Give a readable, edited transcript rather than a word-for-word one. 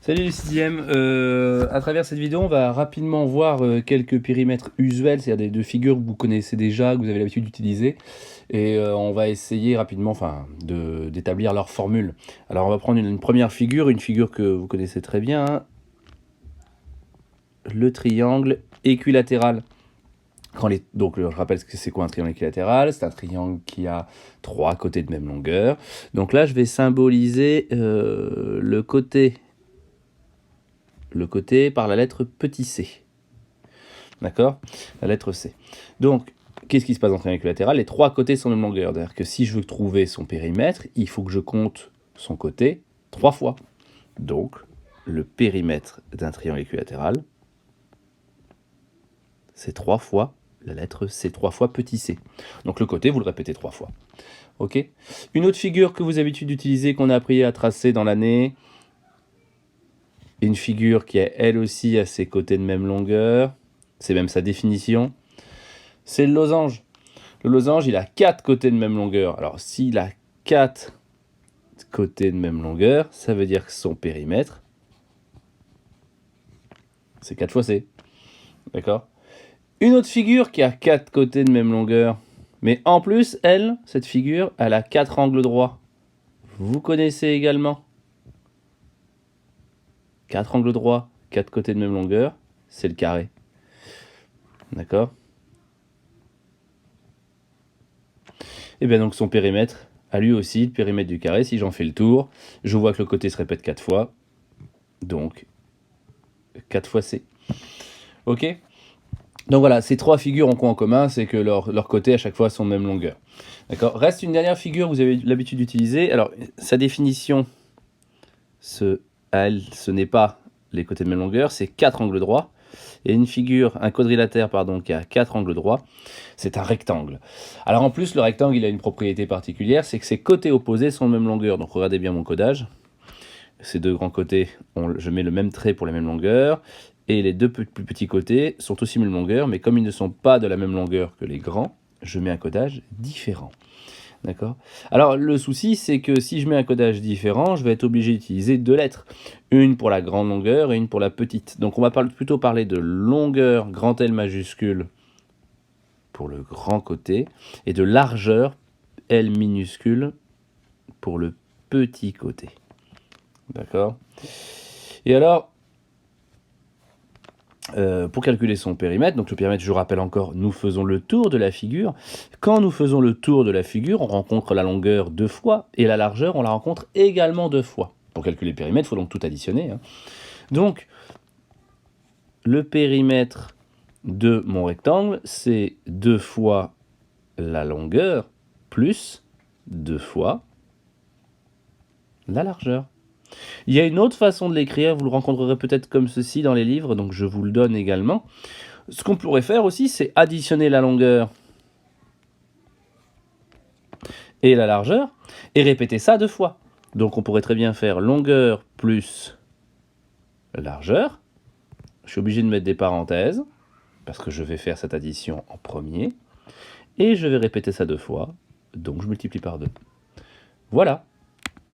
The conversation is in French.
Salut les sixièmes, à travers cette vidéo on va rapidement voir quelques périmètres usuels, c'est-à-dire des deux figures que vous connaissez déjà, que vous avez l'habitude d'utiliser, et on va essayer rapidement d'établir leur formule. Alors on va prendre une première figure, une figure que vous connaissez très bien, hein, le triangle équilatéral. Donc je rappelle ce que c'est quoi un triangle équilatéral, c'est un triangle qui a trois côtés de même longueur. Donc là je vais symboliser le côté par la lettre petit c. D'accord? La lettre C. Donc, qu'est-ce qui se passe dans un triangle équilatéral? Les trois côtés sont de même longueur. C'est-à-dire que si je veux trouver son périmètre, il faut que je compte son côté 3 fois. Donc, le périmètre d'un triangle équilatéral, c'est 3 fois la lettre C, 3 fois petit c. Donc le côté, vous le répétez 3 fois. Ok? Une autre figure que vous avez l'habitude d'utiliser, qu'on a appris à tracer dans l'année, une figure qui est elle aussi à ses côtés de même longueur, c'est même sa définition, c'est le losange. Le losange, il a 4 côtés de même longueur. Alors, s'il a 4 côtés de même longueur, ça veut dire que son périmètre, c'est 4 fois C. D'accord? Une autre figure qui a 4 côtés de même longueur, mais en plus, cette figure, elle a 4 angles droits. Vous connaissez également 4 angles droits, 4 côtés de même longueur, c'est le carré. D'accord? Et bien donc son périmètre a lui aussi le périmètre du carré. Si j'en fais le tour, je vois que le côté se répète 4 fois. Donc 4 fois C. Ok? Donc voilà, ces trois figures ont quoi en commun? C'est que leurs côtés à chaque fois sont de même longueur. D'accord? Reste une dernière figure que vous avez l'habitude d'utiliser. Alors, sa définition, ce n'est pas les côtés de même longueur, c'est 4 angles droits. Et une figure, un quadrilatère, pardon, qui a 4 angles droits, c'est un rectangle. Alors en plus, le rectangle, il a une propriété particulière, c'est que ses côtés opposés sont de même longueur. Donc regardez bien mon codage. Ces deux grands côtés, je mets le même trait pour les mêmes longueurs. Et les deux plus petits côtés sont aussi de même longueur, mais comme ils ne sont pas de la même longueur que les grands, je mets un codage différent. D'accord? Alors le souci, c'est que si je mets un codage différent, je vais être obligé d'utiliser deux lettres. Une pour la grande longueur et une pour la petite. Donc on va plutôt parler de longueur, grand L majuscule, pour le grand côté, et de largeur, L minuscule, pour le petit côté. D'accord? Et alors, pour calculer son périmètre, donc le périmètre, je rappelle encore, nous faisons le tour de la figure. Quand nous faisons le tour de la figure, on rencontre la longueur 2 fois, et la largeur, on la rencontre également 2 fois. Pour calculer le périmètre, il faut donc tout additionner. Hein. Donc, le périmètre de mon rectangle, c'est 2 fois la longueur, plus 2 fois la largeur. Il y a une autre façon de l'écrire, vous le rencontrerez peut-être comme ceci dans les livres, donc je vous le donne également. Ce qu'on pourrait faire aussi, c'est additionner la longueur et la largeur, et répéter ça 2 fois. Donc on pourrait très bien faire longueur plus largeur. Je suis obligé de mettre des parenthèses, parce que je vais faire cette addition en premier, et je vais répéter ça 2 fois, donc je multiplie par 2. Voilà.